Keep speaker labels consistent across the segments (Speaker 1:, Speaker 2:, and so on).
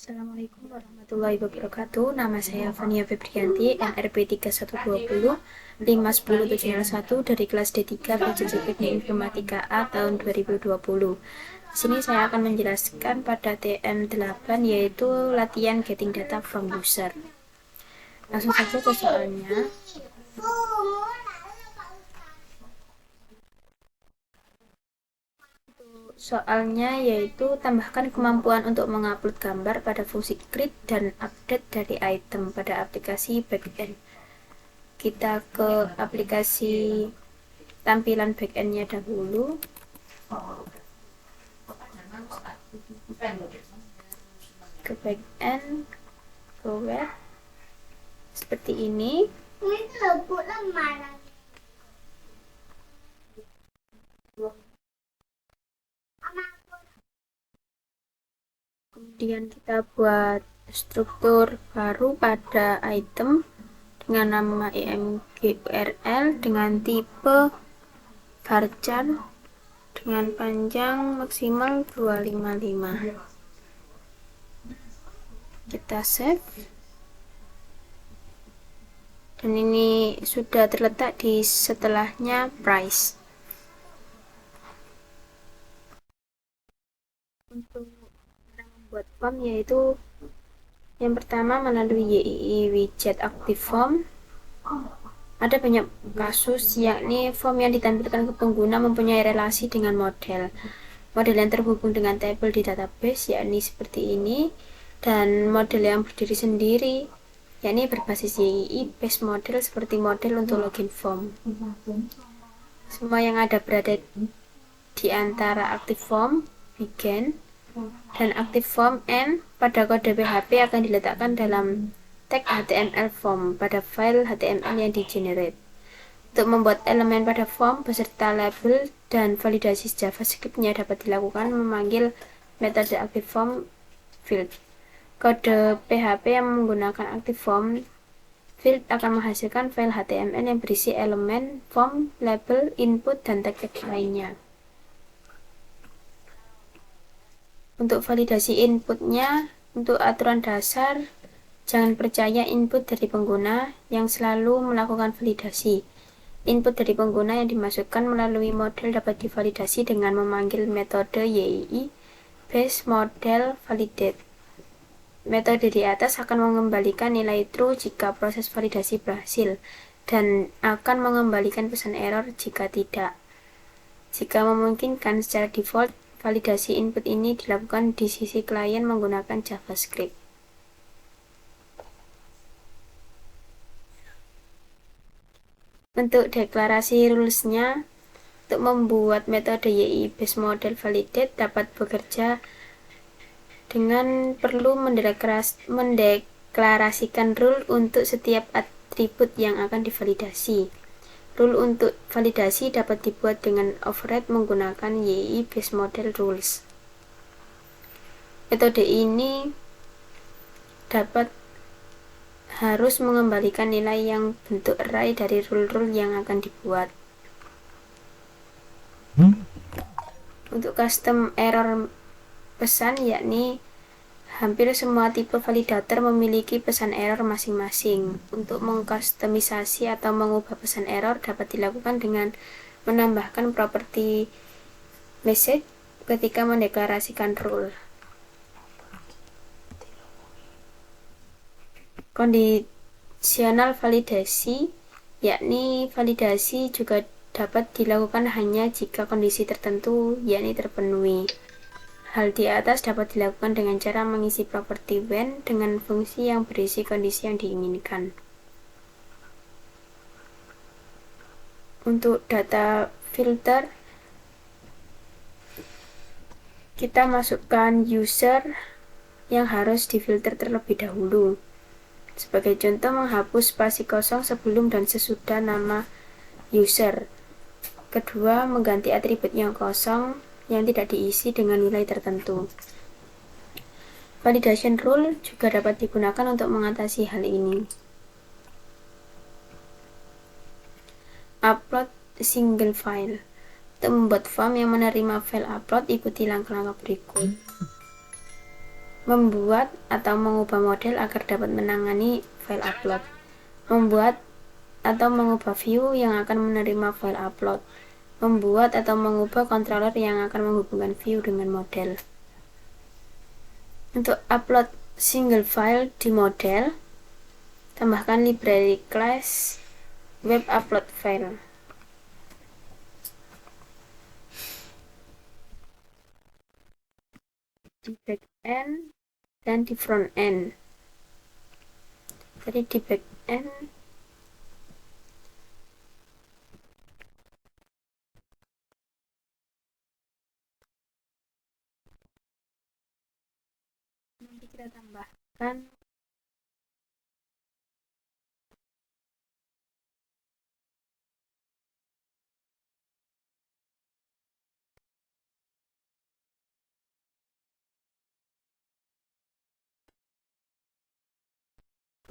Speaker 1: Assalamualaikum warahmatullahi wabarakatuh. Nama saya Fania Febrianti, NRP 3120 510701 dari kelas D3 PJJ Teknik Informatika A tahun 2020. Di sini saya akan menjelaskan pada TM8 yaitu latihan getting data from user. Langsung saja ke soalnya. Soalnya yaitu tambahkan kemampuan untuk mengupload gambar pada fungsi create dan update dari item pada aplikasi backend. Kita ke aplikasi tampilan backendnya dahulu. Ke backend, ke web, seperti ini. Kemudian kita buat struktur baru pada item dengan nama img_url dengan tipe varchar dengan panjang maksimal 255. Kita save. Dan ini sudah terletak di setelahnya price. Untuk membuat form yaitu yang pertama melalui YII widget active form. Ada banyak kasus yakni form yang ditampilkan ke pengguna mempunyai relasi dengan model yang terhubung dengan tabel di database yakni seperti ini, dan model yang berdiri sendiri yakni berbasis YII base model seperti model untuk login form. Semua yang ada berada di antara active form begin dan active form end pada kode PHP akan diletakkan dalam tag HTML form pada file HTML yang di-generate. Untuk membuat elemen pada form beserta label dan validasi JavaScript-nya dapat dilakukan memanggil metode active form field. Kode PHP yang menggunakan active form field akan menghasilkan file HTML yang berisi elemen, form, label, input, dan tag-tag lainnya. Untuk validasi inputnya, untuk aturan dasar, jangan percaya input dari pengguna yang selalu melakukan validasi. Input dari pengguna yang dimasukkan melalui model dapat divalidasi dengan memanggil metode YII base model validate. Metode di atas akan mengembalikan nilai true jika proses validasi berhasil dan akan mengembalikan pesan error jika tidak. Jika memungkinkan, secara default validasi input ini dilakukan di sisi klien menggunakan JavaScript. Untuk deklarasi rules-nya, untuk membuat metode YII base model validate dapat bekerja dengan perlu mendeklarasikan rule untuk setiap atribut yang akan divalidasi. Rule untuk validasi dapat dibuat dengan override menggunakan YII base model rules. Metode ini harus mengembalikan nilai yang bentuk array dari rule-rule yang akan dibuat. Untuk custom error pesan yakni hampir semua tipe validator memiliki pesan error masing-masing. Untuk mengkustomisasi atau mengubah pesan error dapat dilakukan dengan menambahkan properti message ketika mendeklarasikan rule. Kondisional validasi yakni validasi juga dapat dilakukan hanya jika kondisi tertentu yakni terpenuhi. Hal di atas dapat dilakukan dengan cara mengisi properti when dengan fungsi yang berisi kondisi yang diinginkan. Untuk data filter, kita masukkan user yang harus difilter terlebih dahulu. Sebagai contoh, menghapus spasi kosong sebelum dan sesudah nama user. Kedua, mengganti atribut yang kosong yang tidak diisi dengan nilai tertentu. Validation rule juga dapat digunakan untuk mengatasi hal ini. Upload single file. Untuk membuat form yang menerima file upload, ikuti langkah-langkah berikut. membuat atau mengubah model agar dapat menangani file upload, membuat atau mengubah view yang akan menerima file upload, membuat atau mengubah controller yang akan menghubungkan view dengan model. Untuk upload single file di model, tambahkan library class web upload file. Di back end dan di front end. Jadi di back end nanti kita tambahkan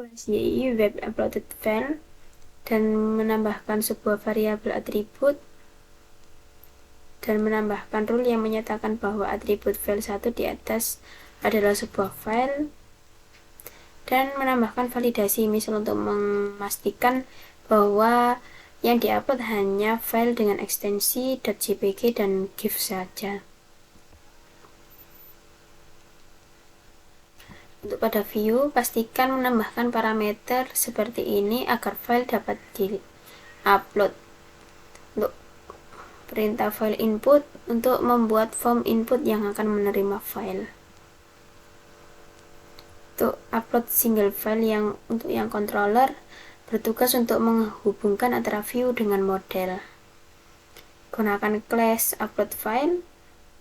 Speaker 1: class YI web uploaded file dan menambahkan sebuah variabel atribut dan menambahkan rule yang menyatakan bahwa atribut file 1 di atas adalah sebuah file dan menambahkan validasi misal untuk memastikan bahwa yang diupload hanya file dengan ekstensi .jpg dan GIF saja. Untuk pada view, pastikan menambahkan parameter seperti ini agar file dapat di-upload. Untuk perintah file input, untuk membuat form input yang akan menerima file. Untuk upload single file untuk yang controller, bertugas untuk menghubungkan antara view dengan model. Gunakan class upload file,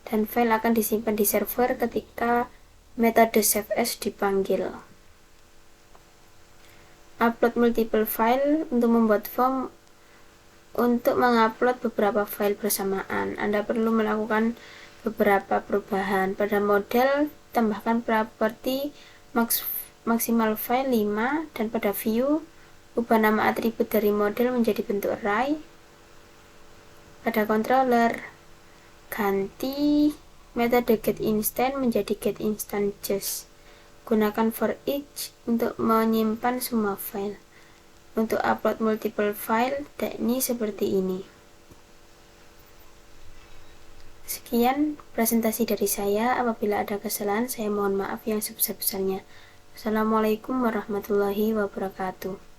Speaker 1: dan file akan disimpan di server ketika metode saveas dipanggil. Upload multiple file untuk membuat form untuk mengupload beberapa file bersamaan. Anda perlu melakukan beberapa perubahan. Pada model, tambahkan properti maksimal file 5 dan pada view, ubah nama atribut dari model menjadi bentuk array. Pada controller, ganti metode getInstant menjadi getInstantJust. Gunakan for each untuk menyimpan semua file. Untuk upload multiple file, teknik seperti ini. Sekian presentasi dari saya. Apabila ada kesalahan, saya mohon maaf yang sebesar-besarnya. Assalamualaikum warahmatullahi wabarakatuh.